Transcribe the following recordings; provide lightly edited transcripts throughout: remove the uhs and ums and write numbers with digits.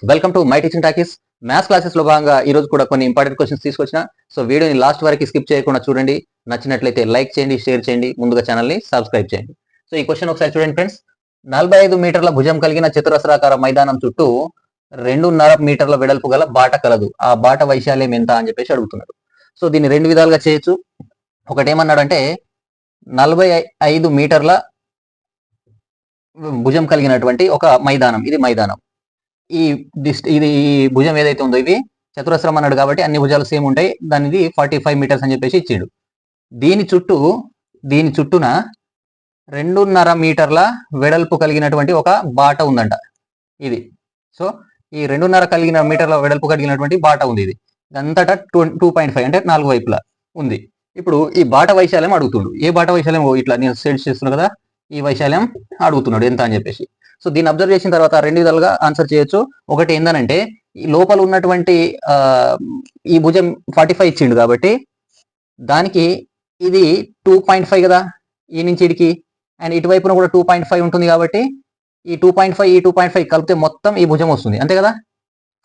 Welcome to my teaching talkies. Maths classes లో భాగంగా ఈ రోజు కూడా కొన్ని ఇంపార్టెంట్ క్వశ్చన్స్ తీసుకొచ్చిన. సో వీడియోని లాస్ట్ వరకు స్కిప్ చేయకుండా చూడండి. నచ్చినట్లయితే లైక్ చేయండి, షేర్ చేయండి, ముందుగా ఛానల్ ని సబ్స్క్రైబ్ చేయండి. సో ఈ క్వశ్చన్ ఒకసారి చూడండి ఫ్రెండ్స్. 45 మీటర్ల భుజం కలిగిన చతురస్రాకార మైదానం చుట్టూ 2.5 మీటర్ల వెడల్పు గల బాట కలదు. ఆ బాట వైశాల్యం ఎంత అని చెప్పేసి అడుగుతున్నారు. సో దీన్ని రెండు విధాలుగా చేయొచ్చు. ఒకటి ఏమన్నాడంటే 45 మీటర్ల భుజం కలిగినటువంటి ఒక మైదానం, ఇది మైదానం. ఇది భుజం ఏదైతే ఉందో ఇది చతురస్రం అన్నాడు కాబట్టి అన్ని భుజాలు సేమ్ ఉంటాయి. దానిది 45 మీటర్స్ అని చెప్పేసి ఇచ్చిండు. దీని చుట్టూన 2.5 మీటర్ల వెడల్పు కలిగినటువంటి ఒక బాట ఉందంట ఇది. సో ఈ 2.5 మీటర్ల వెడల్పు కలిగినటువంటి బాట ఉంది. ఇది అంతటా 2.5 అంటే 4 వైపులా ఉంది. ఇప్పుడు ఈ బాట వైశాల్యం అడుగుతుండు. ఏ బాట వైశాల్యం? ఇట్లా నేను సెట్ చేస్తున్నా కదా, ఈ వైశాల్యం అడుగుతున్నాడు ఎంత అని చెప్పేసి. సో దీన్ని అబ్జర్వ్ చేసిన తర్వాత రెండు విధాలుగా ఆన్సర్ చేయొచ్చు. ఒకటి ఏందనంటే ఈ లోపల ఉన్నటువంటి ఈ భుజం 45 ఇచ్చిండు కాబట్టి దానికి ఇది 2.5 కదా, ఈ నుంచి ఇడికి, అండ్ ఇటువైపున కూడా 2.5 ఉంటుంది కాబట్టి ఈ 2.5 కలిపితే మొత్తం ఈ భుజం వస్తుంది, అంతే కదా.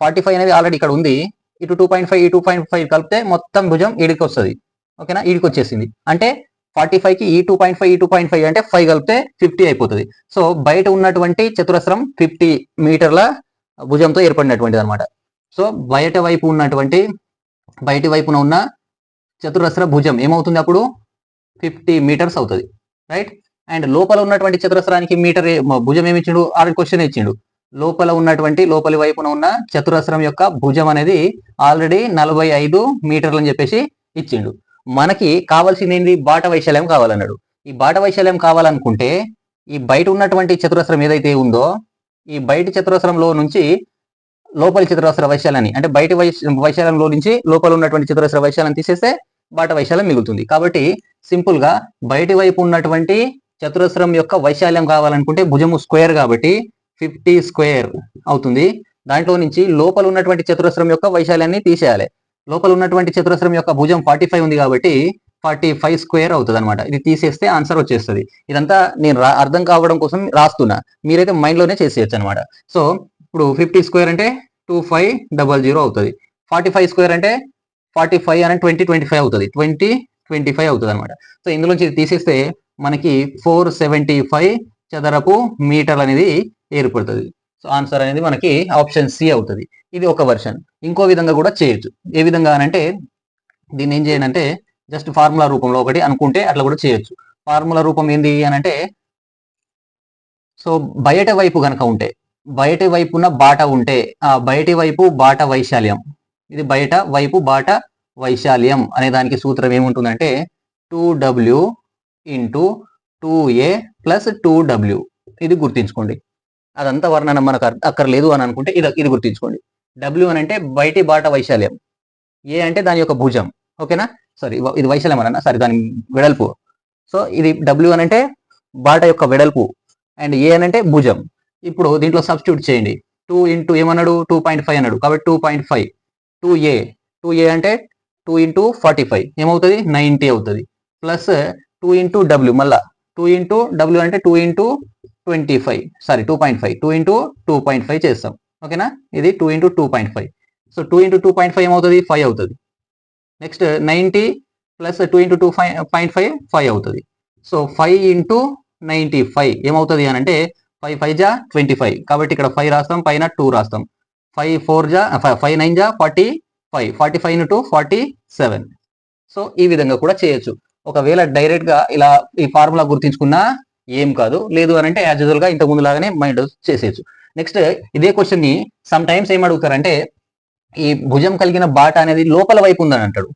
45 అనేది ఆల్రెడీ ఇక్కడ ఉంది, ఇటు 2.5 ఈ 2.5 కలిపితే మొత్తం భుజం ఈడికి వస్తుంది. ఓకేనా, ఈడికి వచ్చేసింది. అంటే 45కి ఈ 2.5 అంటే 5 కలిపితే 50 అయిపోతుంది. సో బయట ఉన్నటువంటి చతురస్రం 50 మీటర్ల భుజంతో ఏర్పడినటువంటిది అనమాట. సో బయటి వైపున ఉన్న చతురస్ర భుజం ఏమవుతుంది అప్పుడు? 50 మీటర్స్ అవుతుంది, రైట్. అండ్ లోపల ఉన్నటువంటి చతురస్రానికి మీటర్ భుజం ఏమి ఇచ్చిండు? ఆల్రెడీ క్వశ్చన్ ఇచ్చిండు. లోపలి వైపున ఉన్న చతురస్రం యొక్క భుజం అనేది ఆల్రెడీ 45 మీటర్లు అని చెప్పేసి ఇచ్చిండు. మనకి కావాల్సింది ఏంటి? బాట వైశాల్యం కావాలన్నాడు. ఈ బాట వైశాల్యం కావాలనుకుంటే ఈ బయట ఉన్నటువంటి చతురస్రం ఏదైతే ఉందో ఈ బయట చతురస్రంలో నుంచి లోపలి చతురస్ర వైశాల్యాన్ని, అంటే బయట వైశాల్యంలో నుంచి లోపల ఉన్నటువంటి చతురస్ర వైశాల్యం తీసేస్తే బాట వైశాల్యం మిగులుతుంది. కాబట్టి సింపుల్ గా బయటి వైపు ఉన్నటువంటి చతురస్రం యొక్క వైశాల్యం కావాలనుకుంటే భుజము స్క్వేర్ కాబట్టి 50 స్క్వేర్ అవుతుంది. దాంట్లో నుంచి లోపల ఉన్నటువంటి చతురస్రం యొక్క వైశాల్యాన్ని తీసేయాలి. లోపల ఉన్నటువంటి చతురస్రం యొక్క భుజం 45 ఉంది కాబట్టి 45 స్క్వేర్ అవుతుంది అనమాట. ఇది తీసేస్తే ఆన్సర్ వచ్చేస్తుంది. ఇదంతా నేను అర్థం కావడం కోసం రాస్తున్నా, మీరైతే మైండ్ లోనే చేసేయచ్చు అనమాట. సో ఇప్పుడు 50 స్క్వేర్ అంటే 2500 అవుతుంది. 45 స్క్వేర్ అంటే 45 అని 2025 అవుతుంది. 2025 అవుతుంది అనమాట. సో ఇందులోంచి తీసేస్తే మనకి 475 చదరపు మీటర్లు అనేది ఏర్పడుతుంది. సో ఆన్సర్ అనేది మనకి ఆప్షన్ సి అవుతుంది. ఇది ఒక వర్షన్. ఇంకో విధంగా కూడా చేయొచ్చు. ఏ విధంగా అంటే దీన్ని ఏం చేయాలంటే జస్ట్ ఫార్ములా రూపంలో ఒకటి అనుకుంటే అట్లా కూడా చేయొచ్చు. ఫార్ములా రూపం ఏంది అని అంటే, సో బయట వైపు కనుక ఉంటే, బయటి వైపున బాట ఉంటే ఆ బయటి వైపు బాట వైశాల్యం, ఇది బయట వైపు బాట వైశాల్యం అనే దానికి సూత్రం ఏముంటుందంటే 2W × 2A + 2W. ఇది గుర్తించుకోండి. అదంతా వర్ణన మనకు అక్కర్లేదు అని అనుకుంటే ఇది గుర్తించుకోండి. W అని అంటే బయటి బాట వైశాల్యం, ఏ అంటే దాని యొక్క భుజం, ఓకేనా. సారీ, ఇది వైశాల్యం అన్న, సారీ దాని వెడల్పు. సో ఇది W అని అంటే బాట యొక్క వెడల్పు, అండ్ ఏ అని అంటే భుజం. ఇప్పుడు దీంట్లో సబ్స్టిట్యూట్ చేయండి. 2 × ఏమన్నాడు? 2.5 అన్నాడు కాబట్టి 2.5. 2A అంటే 2 × 45 ఏమవుతుంది? 90 అవుతుంది. ప్లస్ 2 × W, మళ్ళా 2 × W అంటే 2 × 25, సారీ 2.5, 2 × 2.5 చేస్తాం, ఓకేనా. ఇది 2 × 2.5. సో 2 × 2.5 ఏమవుతుంది? 5 అవుతుంది. నెక్స్ట్ 90 ప్లస్ 2 × 2.5 5 అవుతుంది. సో 5 × 95 ఏమవుతుంది అని అంటే 5 5 జా 25 కాబట్టి ఇక్కడ 5 రాస్తాం, పైన 2 రాస్తాం. 5 9 జా 45, 45 × 2 47. సో ఈ విధంగా కూడా చేయొచ్చు. ఒకవేళ డైరెక్ట్ గా ఇలా ఈ ఫార్ములా గుర్తించుకున్నా ఏం కాదు, లేదు అని అంటే యాజ్ యూజువల్ గా ఇంతకు ముందు లాగానే మైండ్ చేసేయచ్చు. నెక్స్ట్ ఇదే క్వశ్చన్ ని సమ్ టైమ్స్ ఏం అడుగుతారంటే ఈ భుజం కలిగిన బాట అనేది లోపల వైపు ఉందని అంటాడు.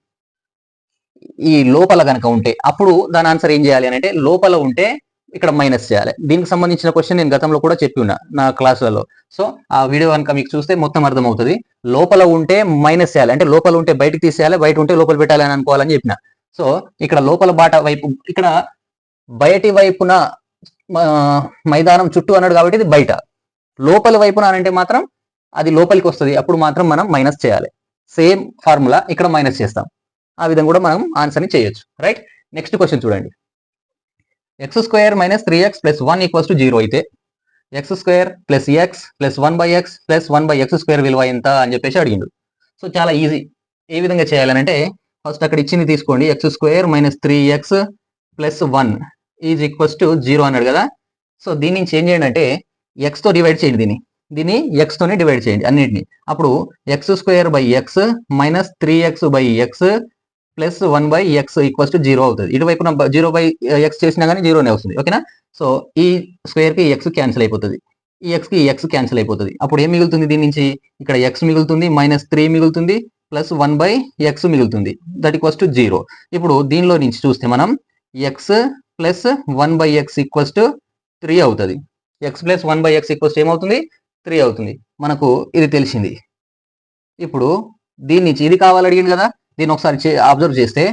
ఈ లోపల కనుక ఉంటే అప్పుడు దాని ఆన్సర్ ఏం చేయాలి అని అంటే లోపల ఉంటే ఇక్కడ మైనస్ చేయాలి. దీనికి సంబంధించిన క్వశ్చన్ నేను గతంలో కూడా చెప్పి ఉన్నా నా క్లాసులలో. సో ఆ వీడియో కనుక మీకు చూస్తే మొత్తం అర్థమవుతుంది. లోపల ఉంటే మైనస్ చేయాలి, అంటే లోపల ఉంటే బయటకు తీసేయాలి, బయట ఉంటే లోపల పెట్టాలి అని అనుకోవాలని చెప్పిన. సో ఇక్కడ లోపల బాట వైపు, ఇక్కడ బయటి వైపున మైదానం చుట్టూ అన్నాడు కాబట్టి ఇది బయట. లోపలి వైపున అంటే మాత్రం అది లోపలికి వస్తుంది, అప్పుడు మాత్రం మనం మైనస్ చేయాలి. సేమ్ ఫార్ములా ఇక్కడ మైనస్ చేస్తాం. ఆ విధంగా కూడా మనం ఆన్సర్ని చేయొచ్చు, రైట్. నెక్స్ట్ క్వశ్చన్ చూడండి. x² - 3x + 1 = 0 అయితే X square plus X plus 1/x plus 1/x² విలువ ఎంత అని చెప్పేసి అడిగిండు. సో చాలా ఈజీ. ఏ విధంగా చేయాలనంటే ఫస్ట్ అక్కడ ఇచ్చింది తీసుకోండి, x² - 3x plus 1 is equals to 0 అన్నాడు కదా. సో దీని నుంచి ఏం చేయండి అంటే ఎక్స్తో డివైడ్ చేయండి, దీన్ని ఎక్స్తోనే డివైడ్ చేయండి అన్నిటిని. అప్పుడు x² x minus 3x/x plus 1/x equals to 0 అవుతుంది. ఇటువైపున 0/x చేసినా కానీ 0నే వస్తుంది. ఓకేనా. సో ఈ స్క్వేర్కి x క్యాన్సిల్ అయిపోతుంది, ఈ x కి x క్యాన్సిల్ అయిపోతుంది. అప్పుడు ఏం మిగులుతుంది దీని నుంచి, ఇక్కడ x మిగులుతుంది, -3 మిగులుతుంది, ప్లస్ 1/x మిగులుతుంది, దట్ ఈక్వల్స్ టు 0. ఇప్పుడు దీనిలో నుంచి చూస్తే మనం x plus 1/x equals to 3 అవుతుంది. x ప్లస్ 1/x ఈక్వల్స్ ఏమవుతుంది, 3 అవుతుంది. మనకు ఇది తెలిసింది. ఇప్పుడు దీని నుంచి ఇది కావాలి అడిగింది కదా, దీన్ని ఒకసారి అబ్జర్వ్ చేస్తే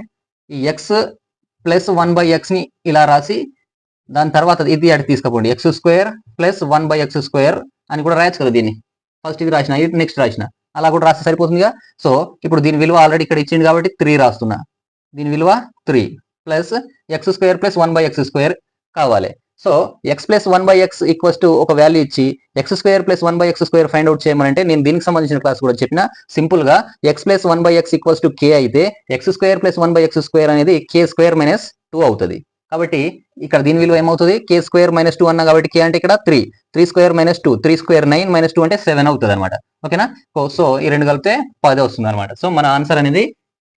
ఈ x ప్లస్ 1/x ని ఇలా రాసి దాని తర్వాత ఇది అటు తీసుకపోండి, x² ప్లస్ 1/x² అని కూడా రాయొచ్చు కదా. దీన్ని ఫస్ట్ ఇది రాసిన, ఇది నెక్స్ట్ రాసిన, అలా కూడా రాస్తే సరిపోతుందిగా. సో ఇప్పుడు దీని విలువ ఆల్రెడీ ఇక్కడ ఇచ్చింది కాబట్టి 3 రాస్తున్నా, దీని విలువ 3 ప్లస్ x² ప్లస్ 1/x² కావాలి. So x plus 1/x equals to ఒక వాల్యూ ఇచ్చి x² plus 1/x² find out చేయమనంటే నేను దీనికి సంబంధించిన క్లాస్ కూడా చెప్పిన. సింపుల్ గా x plus 1/x equals to k అయితే x² ప్లస్ 1/x² అనేది k² - 2 అవుతుంది. కాబట్టి ఇక్కడ దీని విలువ ఏమవుతుంది, k² - 2 అన్నా కాబట్టి k అంటే ఇక్కడ 3, 3² - 2, 3² 9 - 2 అంటే 7 అవుతుంది అనమాట. ఓకేనా. సో ఈ రెండు కలిపితే 10 వస్తుంది అనమాట. సో మన ఆన్సర్ అనేది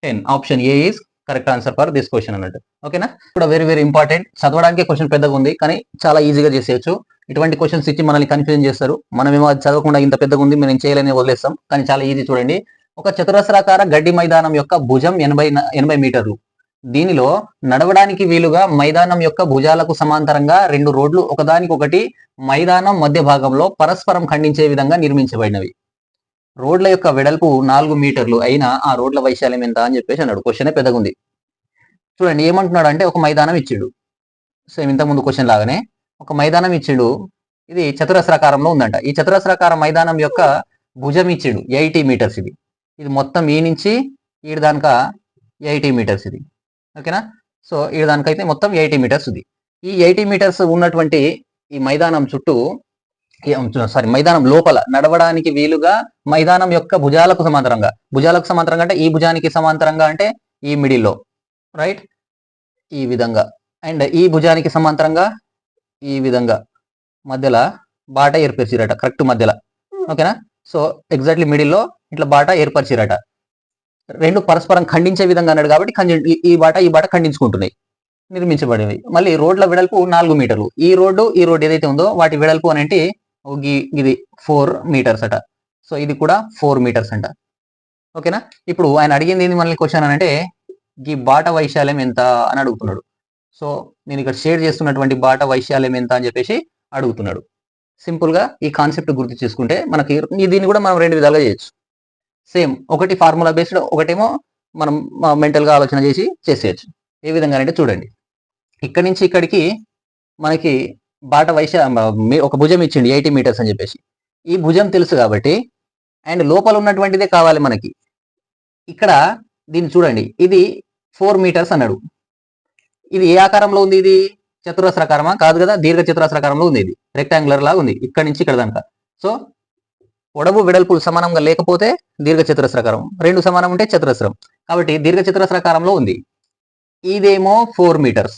10. Option A is correct answer for this question అన్నట్టు. ఓకేనా. కూడా వెరీ వెరీ ఇంపార్టెంట్. చదవడానికి క్వశ్చన్ పెద్దగా ఉంది కానీ చాలా ఈజీగా చేసేయచ్చు. ఇటువంటి క్వశ్చన్స్ ఇచ్చి మనల్ని కన్ఫ్యూజన్ చేస్తారు. మనమేమో అది చదవకుండా ఇంత పెద్దగా ఉంది మేము చేయలేని వదిలేస్తాం, కానీ చాలా ఈజీ. చూడండి, ఒక చతురస్రాకార గడ్డి మైదానం యొక్క భుజం 80 మీటర్లు. దీనిలో నడవడానికి వీలుగా మైదానం యొక్క భుజాలకు సమాంతరంగా 2 రోడ్లు ఒకదానికొకటి మైదానం మధ్య భాగంలో పరస్పరం ఖండించే విధంగా నిర్మించబడినవి. రోడ్ల యొక్క వెడల్పు 4 మీటర్లు అయినా ఆ రోడ్ల వైశాల్యం ఎంత అని చెప్పేసి అన్నాడు. క్వశ్చనే పెద్దగా ఉంది. చూడండి ఏమంటున్నాడు అంటే ఒక మైదానం ఇచ్చిండు, సేమ్ ఇంతకుముందు క్వశ్చన్ లాగానే ఒక మైదానం ఇచ్చిండు. ఇది చతురస్రాకారంలో ఉందంట. ఈ చతురస్రాకార మైదానం యొక్క భుజం ఇచ్చిండు 80 మీటర్స్. ఇది మొత్తం ఈ నుంచి ఈ దానికా 80 మీటర్స్ ఇది. ఓకేనా. సో ఈ దానికైతే మొత్తం 80 మీటర్స్ ఉంది. ఈ 80 మీటర్స్ ఉన్నటువంటి ఈ మైదానం చుట్టూ, మైదానం లోపల నడవడానికి వీలుగా మైదానం యొక్క భుజాలకు సమాంతరంగా అంటే ఈ భుజానికి సమాంతరంగా అంటే ఈ మిడిల్లో, రైట్, ఈ విధంగా. అండ్ ఈ భుజానికి సమాంతరంగా ఈ విధంగా మధ్యలో బాట ఏర్పరిచిరట, కరెక్ట్ మధ్యలో. ఓకేనా. సో ఎగ్జాక్ట్లీ మిడిల్లో ఇట్లా బాట ఏర్పరిచిరట. రెండు పరస్పరం ఖండించే విధంగా అన్నాడు కాబట్టి ఈ బాట ఖండించుకుంటున్నాయి, నిర్మించబడినవి. మళ్ళీ రోడ్ల వెడల్పు 4 మీటర్లు. ఈ రోడ్డు ఏదైతే ఉందో వాటి వెడల్పు అనేటి ఇది 4 మీటర్స్ అట. సో ఇది కూడా 4 మీటర్స్ అంట. ఓకేనా. ఇప్పుడు ఆయన అడిగింది ఏంది మనల్ని క్వశ్చన్ అని అంటే ఈ బాట వైశాల్యం ఎంత అని అడుగుతున్నాడు. సో నేను ఇక్కడ షేర్ చేస్తున్నటువంటి బాట వైశాల్యం ఎంత అని చెప్పేసి అడుగుతున్నాడు. సింపుల్ గా ఈ కాన్సెప్ట్ గుర్తు చేసుకుంటే మనకి దీన్ని కూడా మనం 2 విధాలుగా చేయొచ్చు. సేమ్, ఒకటి ఫార్ములా బేస్డ్, ఒకటేమో మనం మెంటల్ గా ఆలోచన చేసి చేసేయచ్చు. ఏ విధంగా అంటే చూడండి, ఇక్కడి నుంచి ఇక్కడికి మనకి బాట ఒక భుజం ఇచ్చిండి 80 మీటర్స్ అని చెప్పేసి. ఈ భుజం తెలుసు కాబట్టి అండ్ లోపల ఉన్నటువంటిదే కావాలి మనకి. ఇక్కడ దీన్ని చూడండి, ఇది 4 మీటర్స్ అన్నాడు. ఇది ఏ ఆకారంలో ఉంది, ఇది చతురస్రాకారమా కాదు కదా, దీర్ఘ చతురస్రాకారంలో ఉంది. ఇది రెక్టాంగులర్ లాగా ఉంది ఇక్కడి నుంచి ఇక్కడ దాకా. సో పొడవు వెడల్పులు సమానంగా లేకపోతే దీర్ఘ చతురస్రాకారం, 2 సమానం ఉంటే చతురస్రం. కాబట్టి దీర్ఘ చతురస్రాకారంలో ఉంది. ఇదేమో 4 మీటర్స్,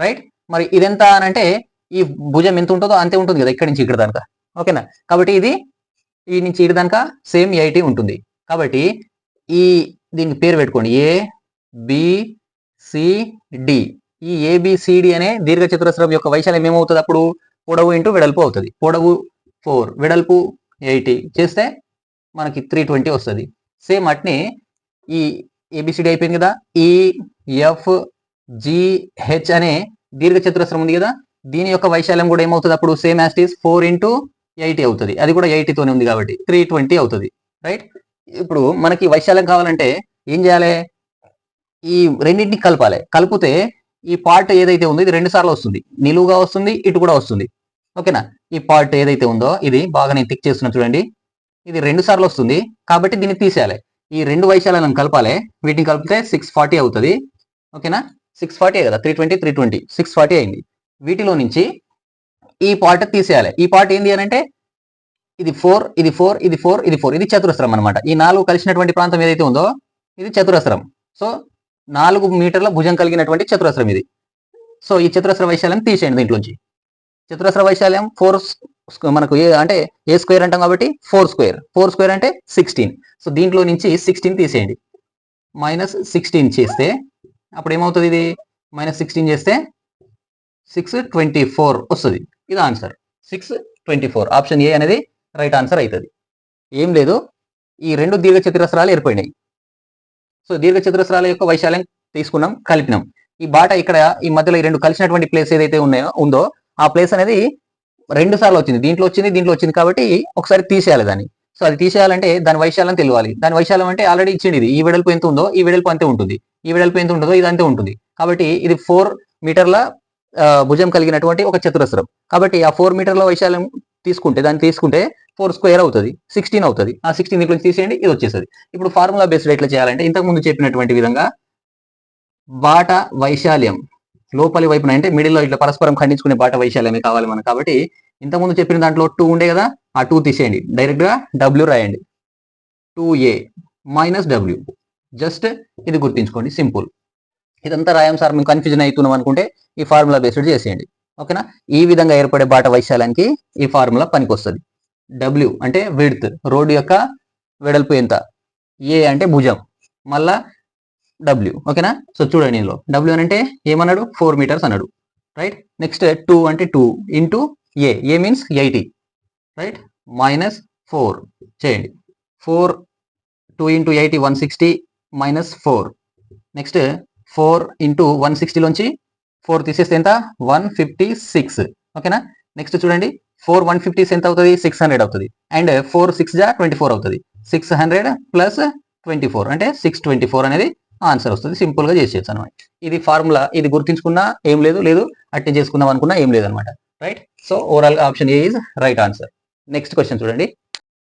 రైట్. మరి ఇదెంత అని అంటే ఈ భుజం ఎంత ఉంటుందో అంతే ఉంటుంది కదా ఇక్కడి నుంచి ఇక్కడ దాకా. ఓకేనా. కాబట్టి ఇది ఈ నుంచి ఇటు దాకా సేమ్ 80 ఉంటుంది. కాబట్టి దీనికి పేరు పెట్టుకోండి, ABCD. ఈ ABCD అనే దీర్ఘ చతురస్రం యొక్క వైశాల్యం ఏమవుతుంది అప్పుడు, పొడవు ఇంటూ వెడల్పు అవుతుంది. పొడవు 4, వెడల్పు 80 చేస్తే మనకి 320 వస్తుంది. సేమ్ అట్నే ఈ ABCD అయిపోయింది కదా, EFGH అనే దీర్ఘ చతురస్రం ఉంది కదా, దీని యొక్క వైశాల్యం కూడా ఏమవుతుంది అప్పుడు సేమ్ యాజ్ ఇట్ ఈస్ 4 × 80 అవుతుంది. అది కూడా 80 తోనే ఉంది కాబట్టి 320 అవుతుంది, రైట్. ఇప్పుడు మనకి వైశాల్యం కావాలంటే ఏం చేయాలి, ఈ రెండింటిని కలపాలి. కలిపితే ఈ పార్ట్ ఏదైతే ఉందో ఇది 2 సార్లు వస్తుంది, నిలువుగా వస్తుంది, ఇటు కూడా వస్తుంది. ఓకేనా. ఈ పార్ట్ ఏదైతే ఉందో ఇది బాగా నేను టిక్ చేస్తున్నా చూడండి, ఇది 2 సార్లు వస్తుంది కాబట్టి దీన్ని తీసేయాలి. ఈ 2 వైశాల్యాలను కలపాలి. వీటిని కలిపితే 640 అవుతుంది. ఓకేనా. 640 కదా, 320 640 అయింది. వీటిలో నుంచి ఈ పార్ట్ తీసేయాలి. ఈ పార్ట్ ఏంటి అని అంటే ఇది 4, ఇది 4, ఇది 4, ఇది 4, ఇది చతురస్రం అనమాట. ఈ 4 కలిసినటువంటి ప్రాంతం ఏదైతే ఉందో ఇది చతురస్రం. సో 4 మీటర్ల భుజం కలిగినటువంటి చతురస్రం ఇది. సో ఈ చతురస్ర వైశాల్యం తీసేయండి దీంట్లోంచి. చతురస్ర వైశాల్యం 4 మనకు అంటే ఏ స్క్వేర్ అంటాం కాబట్టి 4 స్క్వేర్. 4 స్క్వేర్ అంటే 16. సో దీంట్లో నుంచి 16 తీసేయండి. -16 చేస్తే అప్పుడు ఏమవుతుంది? ఇది -16 చేస్తే 624 వస్తుంది. ఇది ఆన్సర్ 624. ఆప్షన్ ఏ అనేది రైట్ ఆన్సర్ అవుతుంది. ఏం లేదు, ఈ 2 దీర్ఘ చతురస్రాలు ఏర్పడినాయి. సో దీర్ఘ చతురస్రాల యొక్క వైశాల్యం తీసుకున్నాం, కలిపినాం. ఈ బాట ఇక్కడ ఈ మధ్యలో ఈ 2 కలిసినటువంటి ప్లేస్ ఏదైతే ఉందో ఆ ప్లేస్ అనేది 2 సార్లు వచ్చింది. దీంట్లో వచ్చింది కాబట్టి ఒకసారి తీసేయాలి దాన్ని. సో అది తీసేయాలంటే దాని వైశాల్యం తెలియాలి. దాని వైశాల్యం అంటే ఆల్రెడీ ఇచ్చింది. ఇది ఈ వెడల్పు ఎంత ఉందో ఈ వెడల్పు అంతే ఉంటుంది. ఈ వెడల్పు ఎంత ఉంటుందో ఇది అంతే ఉంటుంది. కాబట్టి ఇది 4 మీటర్ల భుజం కలిగినటువంటి ఒక చతురస్రం. కాబట్టి ఆ 4 మీటర్ల వైశాల్యం దాన్ని తీసుకుంటే 4 స్క్వేర్ అవుతుంది, 16 అవుతుంది. ఆ 16 దీంట్లో తీసేయండి, ఇది వచ్చేస్తుంది. ఇప్పుడు ఫార్ములా బేస్డ్ ఎట్లా చేయాలంటే ఇంతకు ముందు చెప్పినటువంటి విధంగా బాట వైశాల్యం లోపలి వైపున అంటే మిడిల్లో ఇట్లా పరస్పరం ఖండించుకునే బాట వైశాల్యమే కావాలి మనకు. కాబట్టి ఇంతకుముందు చెప్పిన దాంట్లో 2 ఉండే కదా, ఆ 2 తీసేయండి. డైరెక్ట్ గా W రాయండి. 2a - W. జస్ట్ ఇది గుర్తించుకోండి, సింపుల్. ఇదంతా రాయం సార్ మేము కన్ఫ్యూజన్ అవుతున్నాం అనుకుంటే ఈ ఫార్ములా బేస్డ్ చేసేయండి. ఓకేనా? ఈ విధంగా ఏర్పడే బాట వైశాల్యానికి ఈ ఫార్ములా పనికొస్తుంది. W అంటే విడ్త్, రోడ్డు యొక్క వెడల్పు ఎంత, ఏ అంటే భుజం, మళ్ళా W. ఓకేనా? సో చూడండి, ఇందులో W అని అంటే ఏమన్నాడు? 4 మీటర్స్ అన్నాడు, రైట్? నెక్స్ట్ 2 అంటే 2 ఇంటూ ఏ మీన్స్ 80, రైట్? -4 చేయండి. 2 ఇంటూ 80 160 -4. నెక్స్ట్ 4 ఇంటూ 160 లోంచి 4 తీసేస్తే ఎంత? 156. ఓకేనా? నెక్స్ట్ చూడండి, 4 150 ఎంత అవుతుంది? 600 అవుతుంది. అండ్ 4 6 జా 24 అవుతుంది. 600 ప్లస్ 24 అంటే 624 అనేది ఆన్సర్ వస్తుంది. సింపుల్ గా చేసేయచ్చు అనమాట. ఇది ఫార్ములా. ఇది గుర్తించుకున్నా ఏం లేదు, అట్టే చేసుకుందాం అనుకున్నా ఏం లేదనమాట, right? So overall option A is right answer. Next question చూడండి.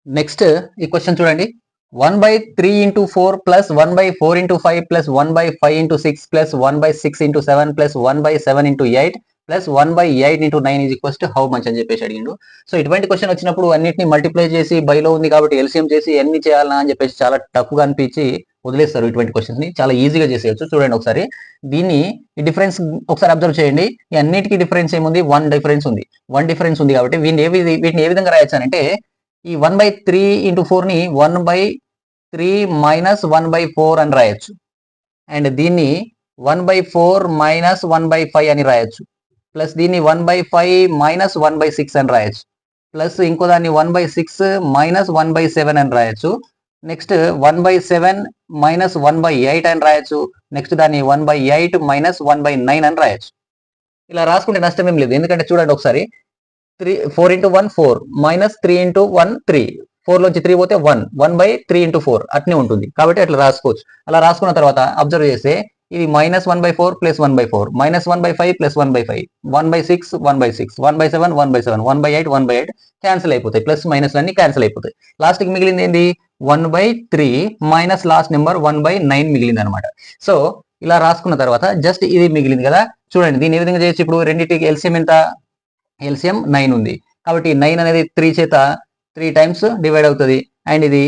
నెక్స్ట్ ఈ క్వశ్చన్ చూడండి. 1/3 into 4 plus 1/4 into 5 plus 1/5 into 6 plus 1/6 into 7 plus 1/7 into 8 plus 1/8 into 9 is equals to how much అని చెప్పేసి అడిగిండు. సో ఇటువంటి క్వశ్చన్ వచ్చినప్పుడు అన్నిటిని మల్టిప్లై చేసి బైలో ఉంది కాబట్టి ఎల్సిఎం చేసి ఎన్ని చేయాలన్నా అని చెప్పేసి చాలా టఫ్ గా అనిపించి వదిలేస్తారు. ఇటువంటి క్వశ్చన్స్ ని చాలా ఈజీగా చేసేయచ్చు. చూడండి ఒకసారి దీన్ని, ఈ డిఫరెన్స్ ఒకసారి అబ్జర్వ్ చేయండి. ఈ అన్నిటికీ డిఫరెన్స్ ఏముంది? 1 డిఫరెన్స్ ఉంది. 1 డిఫరెన్స్ ఉంది కాబట్టి వీటిని ఏ విధంగా రాయొచ్చు అంటే ఈ 1/3 into 4 ని 1/3 minus 1/4 అని రాయొచ్చు. అండ్ దీన్ని 1/4 minus 1/5 అని రాయొచ్చు. ప్లస్ దీన్ని 1/5 minus 1/6 అని రాయొచ్చు. ప్లస్ ఇంకో దాన్ని 1/6 minus 1/7 అని రాయొచ్చు. నెక్స్ట్ 1/7 minus 1/8 అని రాయొచ్చు. నెక్స్ట్ దాన్ని 1/8 minus 1/9 అని రాయొచ్చు. ఇలా రాసుకుంటే నష్టం ఏం లేదు. ఎందుకంటే చూడండి ఒకసారి, 4 into 1 4 minus 3 into 1 3, 4 లోంచి 3 పోతే 1, 1/3 into 4 అట్నే ఉంటుంది. కాబట్టి అట్లా రాసుకోవచ్చు. అలా రాసుకున్న తర్వాత అబ్జర్వ్ చేస్తే ఇది -1/4 ప్లస్ 1/4, -1/5 ప్లస్ 1/5, 1/6 1/6, 1/7 1/7, 1/8 1/8 క్యాన్సిల్ అయిపోతాయి. ప్లస్ మైనస్ అన్ని క్యాన్సిల్ అయిపోతాయి. లాస్ట్ కి మిగిలింది ఏంది? 1/3 మైనస్ లాస్ట్ నెంబర్ 1/9 మిగిలింది అనమాట. సో ఇలా రాసుకున్న తర్వాత జస్ట్ ఇది మిగిలింది కదా. చూడండి దీన్ని ఏ విధంగా చేయొచ్చు? ఇప్పుడు రెండింటికి ఎల్సిఎం ఎంత? ఎల్సిఎం 9 ఉంది కాబట్టి 9 అనేది 3 చేత 3 టైమ్స్ డివైడ్ అవుతుంది. అండ్ ఇది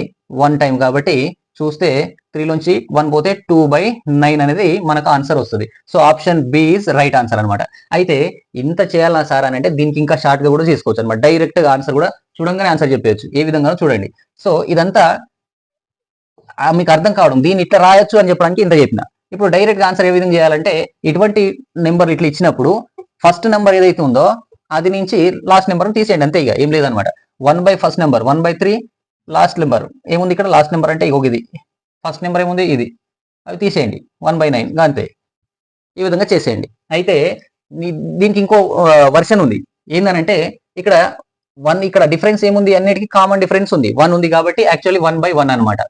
1 టైం కాబట్టి చూస్తే 3 లోంచి 1 పోతే 2/9 అనేది మనకు ఆన్సర్ వస్తుంది. So option B is right answer అనమాట. అయితే ఇంత చేయాలన్నా సార్ అని అంటే దీనికి ఇంకా షార్ట్ గా కూడా చేసుకోవచ్చు అనమాట. డైరెక్ట్ గా ఆన్సర్ కూడా చూడంగానే ఆన్సర్ చెప్పవచ్చు. ఏ విధంగా చూడండి. సో ఇదంతా మీకు అర్థం కావడం, దీన్ని ఇట్లా రాయొచ్చు అని చెప్పడానికి ఇంత చెప్పిన. ఇప్పుడు డైరెక్ట్ గా ఆన్సర్ ఏ విధంగా చేయాలంటే ఇటువంటి నెంబర్ ఇట్లా ఇచ్చినప్పుడు ఫస్ట్ నెంబర్ ఏదైతే ఉందో అది నుంచి లాస్ట్ నెంబర్ తీసేయండి, అంతే. ఇక ఏం లేదనమాట. 1 ఫస్ట్ నెంబర్ 1/3, లాస్ట్ నెంబర్ ఏముంది ఇక్కడ? లాస్ట్ నెంబర్ అంటే ఇది. ఫస్ట్ నెంబర్ ఏముంది? ఇది. అవి తీసేయండి, 1/9 అంతే. ఈ విధంగా చేసేయండి. అయితే దీనికి ఇంకో వర్షన్ ఉంది. ఏందనంటే ఇక్కడ 1, ఇక్కడ డిఫరెన్స్ ఏముంది? అన్నిటికీ కామన్ డిఫరెన్స్ ఉంది. 1 ఉంది కాబట్టి యాక్చువల్లీ 1/1 అనమాట.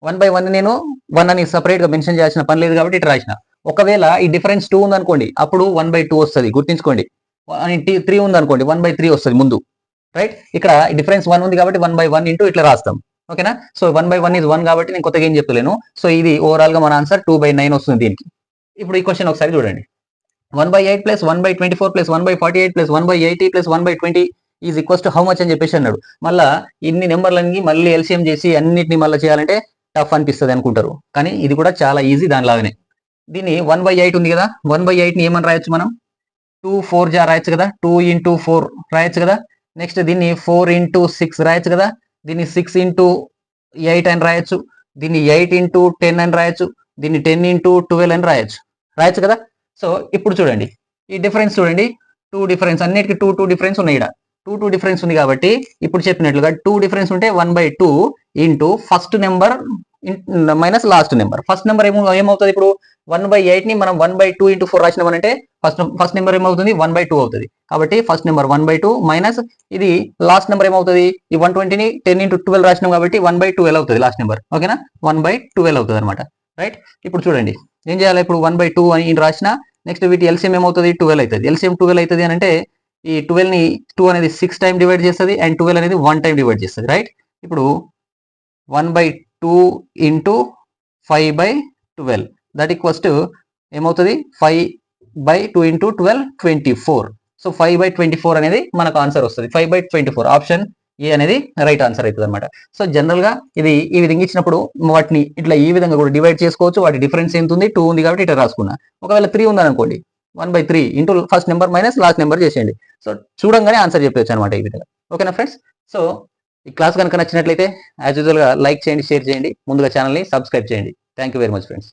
1/1 నేను 1 అని సపరేట్ గా మెన్షన్ చేయాల్సిన పని లేదు కాబట్టి ఇట్లా రాసిన. ఒకవేళ ఈ డిఫరెన్స్ 2 ఉంది అనుకోండి, అప్పుడు 1/2 వస్తుంది. గుర్తుంచుకోండి. 3 ఉంది అనుకోండి, 1/3 వస్తుంది ముందు, రైట్? ఇక్కడ డిఫరెన్స్ 1 ఉంది కాబట్టి 1/1 ఇంటూ ఇట్లా రాస్తాం. ఓకేనా? సో 1/1 is 1 కాబట్టి నేను కొత్తగా ఏం చెప్పలేను. సో ఇది ఓవరాల్ గా మన ఆన్సర్ 2/9 వస్తుంది దీనికి. ఇప్పుడు ఈ క్వశ్చన్ ఒకసారి చూడండి. 1/8 plus 1/24 plus 1/48 plus 1/80 plus 1/20 is equals to how much అని చెప్పేసి అన్నాడు. మళ్ళా ఇన్ని నెంబర్లన్నీ మళ్ళీ ఎల్సిఎం చేసి అన్నిటిని మళ్ళీ చేయాలంటే టఫ్ అనిపిస్తుంది అనుకుంటారు, కానీ ఇది కూడా చాలా ఈజీ దానిలాగానే. దీన్ని 1/8 ఉంది కదా, 1/8 ని ఏమని రాయొచ్చు మనం, 2 4 జా రాయొచ్చు కదా, 2 into 4 రాయొచ్చు కదా. నెక్స్ట్ దీన్ని 4 into 6 రాయొచ్చు కదా, దీన్ని 6 into 8 అని రాయొచ్చు, దీన్ని 8 into 10 అని రాయొచ్చు, దీన్ని 10 into 12 అని రాయొచ్చు కదా. సో ఇప్పుడు చూడండి ఈ డిఫరెన్స్ చూడండి, 2 డిఫరెన్స్ అన్నిటికీ 2 డిఫరెన్స్ ఉన్నాయి. ఇక్కడ 2 డిఫరెన్స్ ఉంది కాబట్టి ఇప్పుడు చెప్పినట్లుగా 2 డిఫరెన్స్ ఉంటే 1/2 into first number minus last number. First number ఏమవుతుంది, ఇప్పుడు 1/8 ని మనం 1/2 ఇంటూ 4 రాసినామనంటే ఫస్ట్ నెంబర్ ఏమవుతుంది, 1/2 అవుతుంది. కాబట్టి ఫస్ట్ నెంబర్ 1/2 మైనస్ ఇది లాస్ట్ నెంబర్ ఏమవుతుంది, ఈ 120ని 10 into 12 రాసినాం కాబట్టి 1/12 అవుతుంది లాస్ట్ నెంబర్. ఓకేనా, 1/12 అవుతుంది అనమాట. రైట్, ఇప్పుడు చూడండి ఏం చేయాలి, ఇప్పుడు 1/2 అని రాసిన నెక్స్ట్ వీటి ఎల్సిఎం ఏమవుతుంది, 12 అవుతుంది. ఎల్సిఎం 12 అవుతుంది అని అంటే ఈ 12 ని 2 అనేది 6 టైం డివైడ్ చేస్తుంది అండ్ 12 అనేది 1 టైం డివైడ్ చేస్తుంది. రైట్, ఇప్పుడు 1/2 ఇంటూ 5/12 దట్ ఈక్వల్స్ టు ఏమవుతుంది, 5/2 ఇంటూ 12 24. సో 5/24 అనేది మనకు ఆన్సర్ వస్తుంది. 5/24 ఆప్షన్ ఏ అనేది రైట్ ఆన్సర్ అవుతుంది అనమాట. సో జనరల్ గా ఇది ఈ విధంగా ఇచ్చినప్పుడు వాటిని ఇట్లా ఈ విధంగా కూడా డివైడ్ చేసుకోవచ్చు. వాటి డిఫరెన్స్ ఎంత ఉంది, 2 ఉంది కాబట్టి ఇట్లా రాసుకున్నా. ఒకవేళ 3 ఉంది అనుకోండి, 1/3 into first number minus last number చేసేయండి. సో చూడంగానే ఆన్సర్ చెప్పవచ్చు అనమాట ఈ విధంగా. ఓకేనా ఫ్రెండ్స్, సో ఈ క్లాస్ కనుక నచ్చినట్లయితే యాజ్ యూజువల్ గా లైక్ చేయండి, షేర్ చేయండి, ముందుగా ఛానల్ని సబ్స్క్రైబ్ చేయండి. Thank you very much friends.